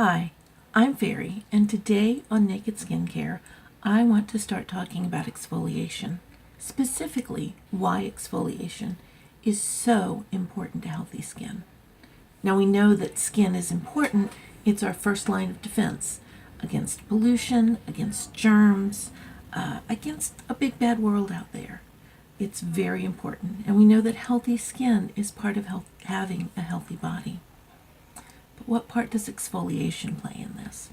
Hi, I'm Fairy, and today on Naked Skincare, I want to start talking about exfoliation. Specifically, why exfoliation is so important to healthy skin. Now, we know that skin is important, it's our first line of defense against pollution, against germs, against a big bad world out there. It's very important, and we know that healthy skin is part of having a healthy body. But what part does exfoliation play in this?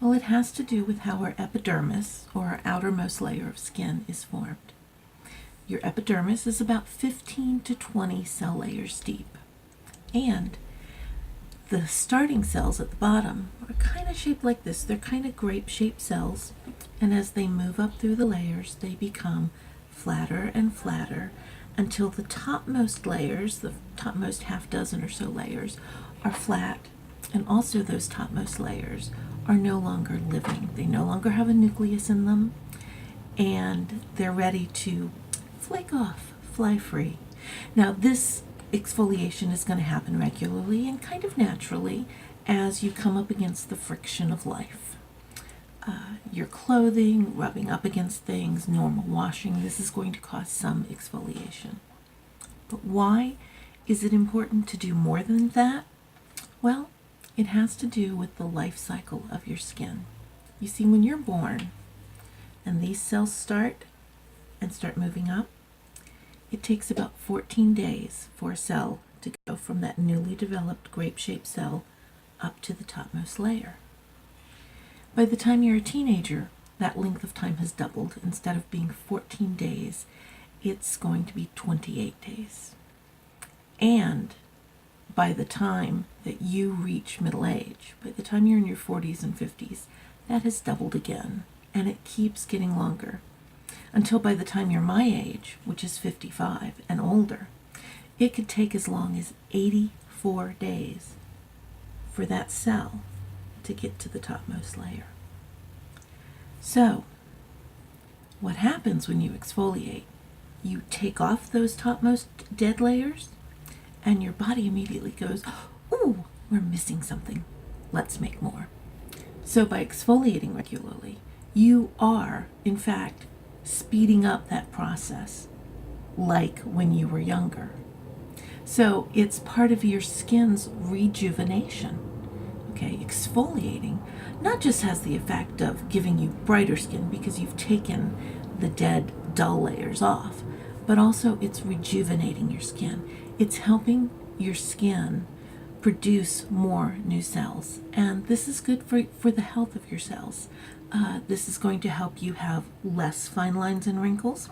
Well, it has to do with how our epidermis, or our outermost layer of skin, is formed. Your epidermis is about 15 to 20 cell layers deep. And the starting cells at the bottom are kind of shaped like this. They're kind of grape-shaped cells. And as they move up through the layers, they become flatter and flatter until the topmost layers, the topmost half dozen or so layers, are flat. And also those topmost layers are no longer living. They no longer have a nucleus in them. And they're ready to flake off, fly free. Now, this exfoliation is going to happen regularly and kind of naturally as you come up against the friction of life. Your clothing, rubbing up against things, normal washing, this is going to cause some exfoliation. But why is it important to do more than that? Well, it has to do with the life cycle of your skin. You see, when you're born and these cells start moving up, it takes about 14 days for a cell to go from that newly developed grape-shaped cell up to the topmost layer. By the time you're a teenager, that length of time has doubled. Instead of being 14 days, it's going to be 28 days. And by the time that you reach middle age, by the time you're in your 40s and 50s, that has doubled again, and it keeps getting longer. Until by the time you're my age, which is 55 and older, it could take as long as 84 days for that cell to get to the topmost layer. So, what happens when you exfoliate? You take off those topmost dead layers, and your body immediately goes, "Ooh, we're missing something. Let's make more." So by exfoliating regularly, you are, in fact, speeding up that process like when you were younger. So it's part of your skin's rejuvenation. Okay, exfoliating not just has the effect of giving you brighter skin because you've taken the dead, dull layers off, but also it's rejuvenating your skin. It's helping your skin produce more new cells, and this is good for the health of your cells. This is going to help you have less fine lines and wrinkles.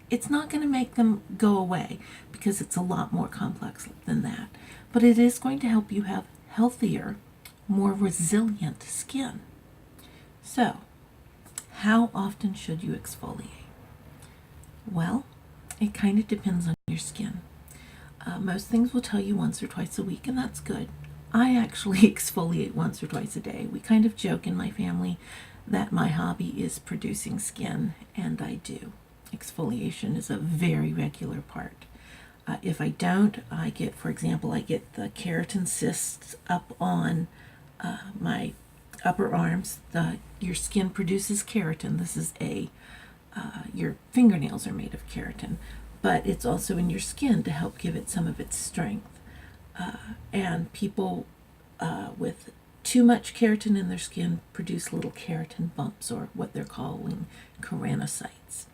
It's not going to make them go away because it's a lot more complex than that, but it is going to help you have healthier, more resilient skin. So, how often should you exfoliate? Well, it kind of depends on your skin. Most things will tell you once or twice a week, and that's good. I actually exfoliate once or twice a day. We kind of joke in my family that my hobby is producing skin, and I do. Exfoliation is a very regular part. If I don't, I get the keratin cysts up on my upper arms. Your skin produces keratin. This is your fingernails are made of keratin, but it's also in your skin to help give it some of its strength. And people with too much keratin in their skin produce little keratin bumps, or what they're calling keratocytes.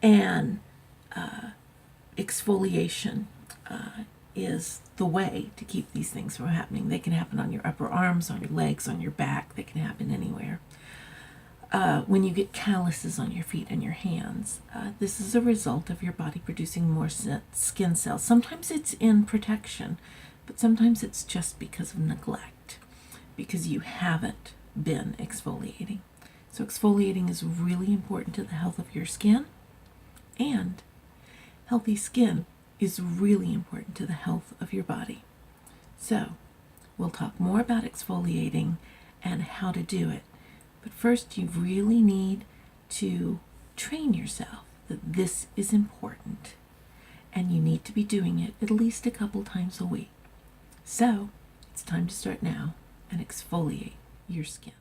And exfoliation is the way to keep these things from happening. They can happen on your upper arms, on your legs, on your back. They can happen anywhere. When you get calluses on your feet and your hands, this is a result of your body producing more skin cells. Sometimes it's in protection, but sometimes it's just because of neglect, because you haven't been exfoliating. So exfoliating is really important to the health of your skin, and healthy skin is really important to the health of your body. So we'll talk more about exfoliating and how to do it. But first, you really need to train yourself that this is important, and you need to be doing it at least a couple times a week. So it's time to start now. and exfoliate your skin.